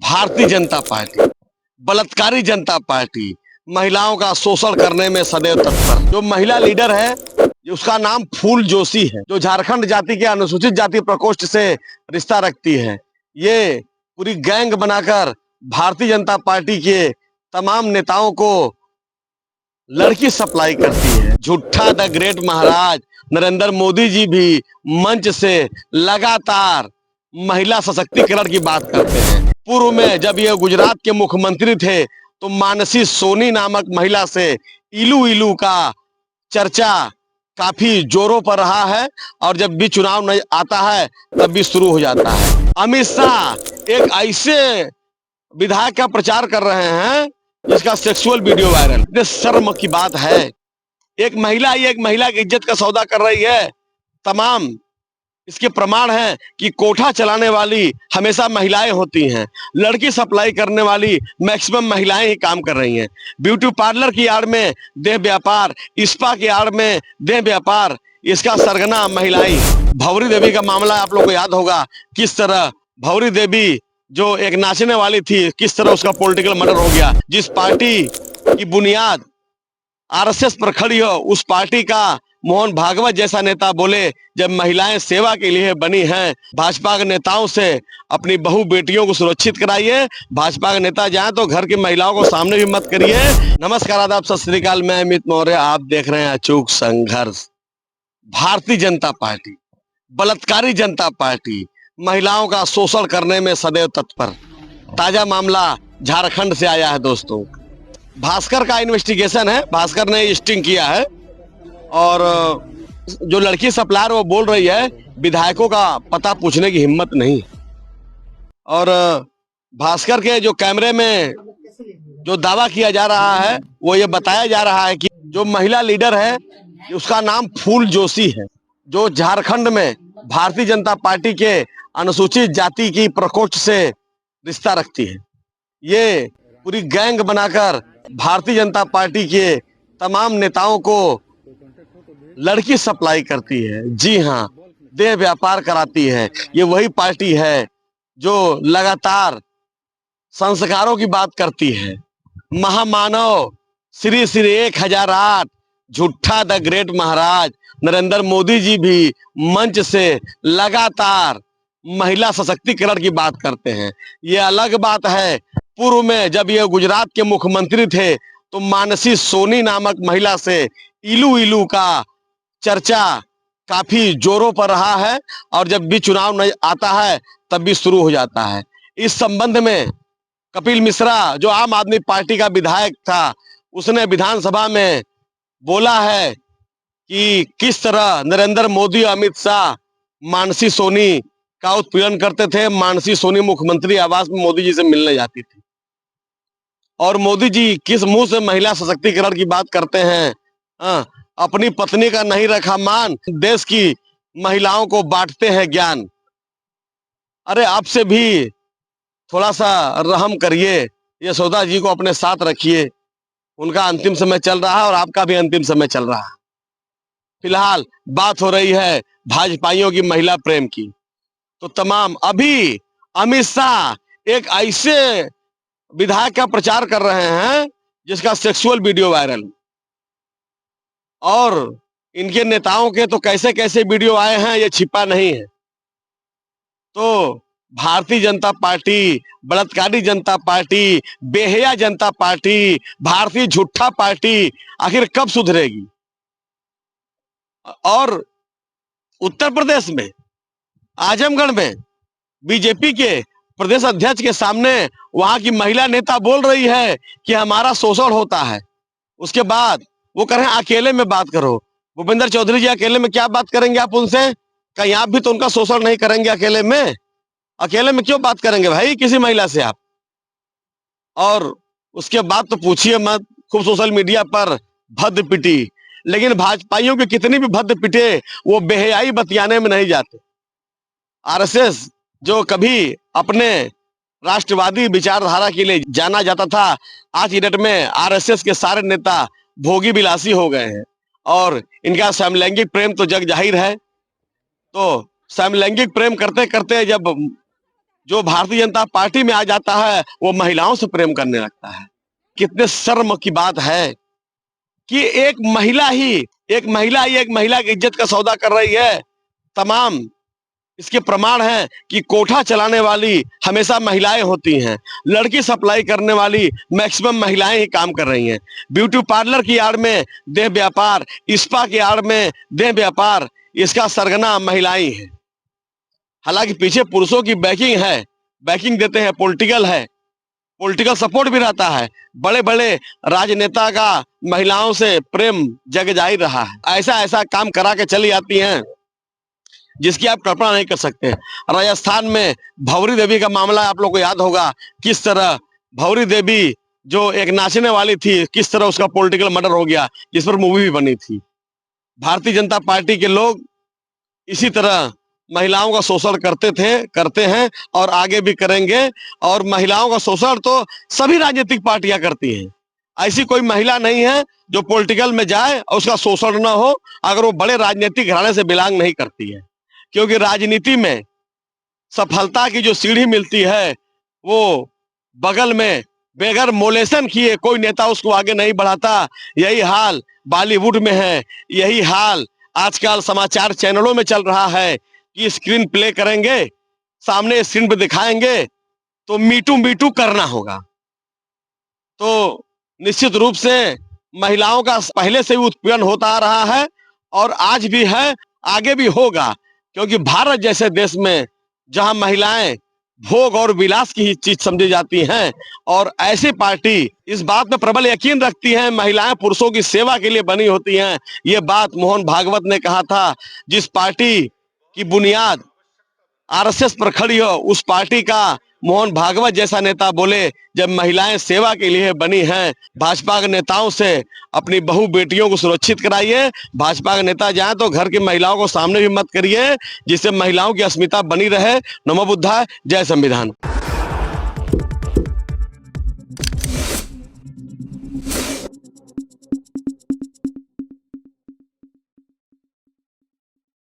Bharatiya Janata party, बलात्कारी जनता party, महिलाओं का शोषण करने में सदैव तत्पर। जो महिला लीडर है उसका नाम फूल जोशी है, जो झारखंड जाति के अनुसूचित जाति प्रकोष्ठ से रिश्ता रखती है। ये पूरी गैंग बनाकर भारतीय जनता पार्टी के तमाम नेताओं को लड़की सप्लाई करती है। झूठा द ग्रेट महाराज नरेंद्र मोदी जी भी मंच से लगातार महिला सशक्तिकरण की बात करते हैं। पूर्व में जब ये गुजरात के मुख्यमंत्री थे तो मानसी सोनी नामक महिला से इलू इलू का चर्चा काफी जोरों पर रहा है, और जब भी चुनाव नहीं आता है तब भी शुरू हो जाता है। अमित शाह एक ऐसे विधायक का प्रचार कर रहे हैं जिसका सेक्सुअल वीडियो वायरल। इतने शर्म की बात है, एक महिला की इज्जत का सौदा कर रही है। तमाम इसके प्रमाण हैं कि कोठा चलाने वाली हमेशा महिलाएं होती हैं, लड़की सप्लाई करने वाली मैक्सिमम महिलाएं ही काम कर रही हैं। ब्यूटी पार्लर की आड़ में देह व्यापार, स्पा की आड़ में देह व्यापार, इसका सरगना महिलाएं। भौरी देवी का मामला आप लोगों को याद होगा, किस तरह भौरी देवी जो एक नाचने वाली थी, किस तरह उसका पॉलिटिकल मर्डर हो गया। जिस पार्टी की बुनियाद आरएसएस पर खड़ी हो, उस पार्टी का मोहन भागवत जैसा नेता बोले जब महिलाएं सेवा के लिए बनी हैं। भाजपा के नेताओं से अपनी बहू बेटियों को सुरक्षित कराइए। भाजपा के नेता जाएं तो घर की महिलाओं को सामने भी मत करिए। नमस्कार, आदाब, सत श्री अकाल, मैं अमित मौर्य, आप देख रहे हैं अचूक संघर्ष। भारतीय जनता पार्टी, बलात्कारी जनता पार्टी, महिलाओं का शोषण करने में सदैव तत्पर। ताजा मामला झारखंड से आया है दोस्तों। भास्कर का इन्वेस्टिगेशन है, भास्कर ने स्टिंग किया है, और जो लड़की सप्लायर वो बोल रही है विधायकों का पता पूछने की हिम्मत नहीं। और भास्कर के जो कैमरे में जो दावा किया जा रहा है वो ये बताया जा रहा है कि जो महिला लीडर है उसका नाम फूल जोशी है, जो झारखंड में भारतीय जनता पार्टी के अनुसूचित जाति की प्रकोष्ठ से रिश्ता रखती है। ये पूरी गैंग बनाकर भारतीय जनता पार्टी के तमाम नेताओं को लड़की सप्लाई करती है। जी हाँ, देह व्यापार कराती है। ये वही पार्टी है जो लगातार संस्कारों की बात करती है। महामानव श्री श्री 1008 झूठा द ग्रेट महाराज नरेंद्र मोदी जी भी मंच से लगातार महिला सशक्तिकरण की बात करते हैं। ये अलग बात है, पूर्व में जब ये गुजरात के मुख्यमंत्री थे तो मानसी सोनी नामक महिला से इलू इलू का चर्चा काफी जोरों पर रहा है, और जब भी चुनाव नहीं आता है तब भी शुरू हो जाता है। इस संबंध में कपिल मिश्रा जो आम आदमी पार्टी का विधायक था, उसने विधानसभा में बोला है कि किस तरह नरेंद्र मोदी, अमित शाह मानसी सोनी का उत्पीड़न करते थे। मानसी सोनी मुख्यमंत्री आवास में मोदी जी से मिलने जाती थी, और मोदी जी किस मुंह से महिला सशक्तिकरण की बात करते हैं। अपनी पत्नी का नहीं रखा मान, देश की महिलाओं को बांटते हैं ज्ञान। अरे आपसे भी थोड़ा सा रहम करिए, यशोदा जी को अपने साथ रखिए। उनका अंतिम समय चल रहा है और आपका भी अंतिम समय चल रहा है। फिलहाल बात हो रही है भाजपाइयों की महिला प्रेम की, तो तमाम अभी अमित शाह एक ऐसे विधायक का प्रचार कर रहे हैं जिसका सेक्सुअल वीडियो वायरल, और इनके नेताओं के तो कैसे कैसे वीडियो आए हैं ये छिपा नहीं है। तो भारतीय जनता पार्टी, बलात्कारी जनता पार्टी, बेहया जनता पार्टी, भारतीय झूठा पार्टी आखिर कब सुधरेगी? और उत्तर प्रदेश में आजमगढ़ में बीजेपी के प्रदेश अध्यक्ष के सामने वहां की महिला नेता बोल रही है कि हमारा शोषण होता है। उसके बाद वो कह रहे हैं अकेले में बात करो। भूपेंद्र चौधरी जी अकेले में क्या बात करेंगे आप उनसे? कहीं आप भी तो उनका शोषण नहीं करेंगे अकेले में? अकेले में क्यों बात करेंगे भाई किसी महिला से आप? और उसके बाद तो पूछिए मत, खूब सोशल मीडिया पर भद्द पिटी, लेकिन भाजपाइयों की कितनी भी भद्द पिटे वो बेहयाई बतियाने में नहीं जाते। आरएसएस जो कभी अपने राष्ट्रवादी विचारधारा के लिए जाना जाता था, आज की डेट में आरएसएस के सारे नेता भोगी विलासी हो गए हैं, और इनका समलैंगिक प्रेम तो जग जाहिर है। तो समलैंगिक प्रेम करते करते जब जो भारतीय जनता पार्टी में आ जाता है वो महिलाओं से प्रेम करने लगता है। कितने शर्म की बात है कि एक महिला की इज्जत का सौदा कर रही है। तमाम इसके प्रमाण हैं कि कोठा चलाने वाली हमेशा महिलाएं होती हैं, लड़की सप्लाई करने वाली मैक्सिमम महिलाएं ही काम कर रही हैं। ब्यूटी पार्लर की आड़ में देह व्यापार, स्पा की आड़ में देह व्यापार, इसका सरगना महिलाएं ही हैं। हालांकि पीछे पुरुषों की बैकिंग है, बैकिंग देते हैं, पॉलिटिकल सपोर्ट भी रहता है। बड़े बड़े राजनेता का महिलाओं से प्रेम जग जा ही रहा है। ऐसा ऐसा काम करा के चली आती हैं जिसकी आप कल्पना नहीं कर सकते। राजस्थान में भंवरी देवी का मामला आप लोग को याद होगा, किस तरह भंवरी देवी जो एक नाचने वाली थी, किस तरह उसका पॉलिटिकल मर्डर हो गया, जिस पर मूवी भी बनी थी। भारतीय जनता पार्टी के लोग इसी तरह महिलाओं का शोषण करते हैं और आगे भी करेंगे। और महिलाओं का शोषण तो सभी राजनीतिक पार्टियां करती हैं। ऐसी कोई महिला नहीं है जो पॉलिटिकल में जाए और उसका शोषण ना हो, अगर वो बड़े राजनीतिक घराने से बिलोंग नहीं करती है। क्योंकि राजनीति में सफलता की जो सीढ़ी मिलती है वो बगल में बगैर मोलेशन किए कोई नेता उसको आगे नहीं बढ़ाता। यही हाल बॉलीवुड में है, यही हाल आजकल समाचार चैनलों में चल रहा है कि स्क्रीन प्ले करेंगे, सामने स्क्रीन पे दिखाएंगे तो मीटू मीटू करना होगा। तो निश्चित रूप से महिलाओं का पहले से ही उत्पीड़न होता आ रहा है और आज भी है, आगे भी होगा। क्योंकि भारत जैसे देश में जहां महिलाएं भोग और विलास की ही चीज समझी जाती हैं और ऐसी पार्टी इस बात में प्रबल यकीन रखती है महिलाएं पुरुषों की सेवा के लिए बनी होती हैं। ये बात मोहन भागवत ने कहा था, जिस पार्टी की बुनियाद आरएसएस पर खड़ी हो उस पार्टी का मोहन भागवत जैसा नेता बोले, जब महिलाएं सेवा के लिए बनी हैं। भाजपा के नेताओं से अपनी बहू बेटियों को सुरक्षित कराइए। भाजपा के नेता जाएं तो घर की महिलाओं को सामने भी मत करिए, जिससे महिलाओं की अस्मिता बनी रहे। नमो बुद्धाय, जय संविधान।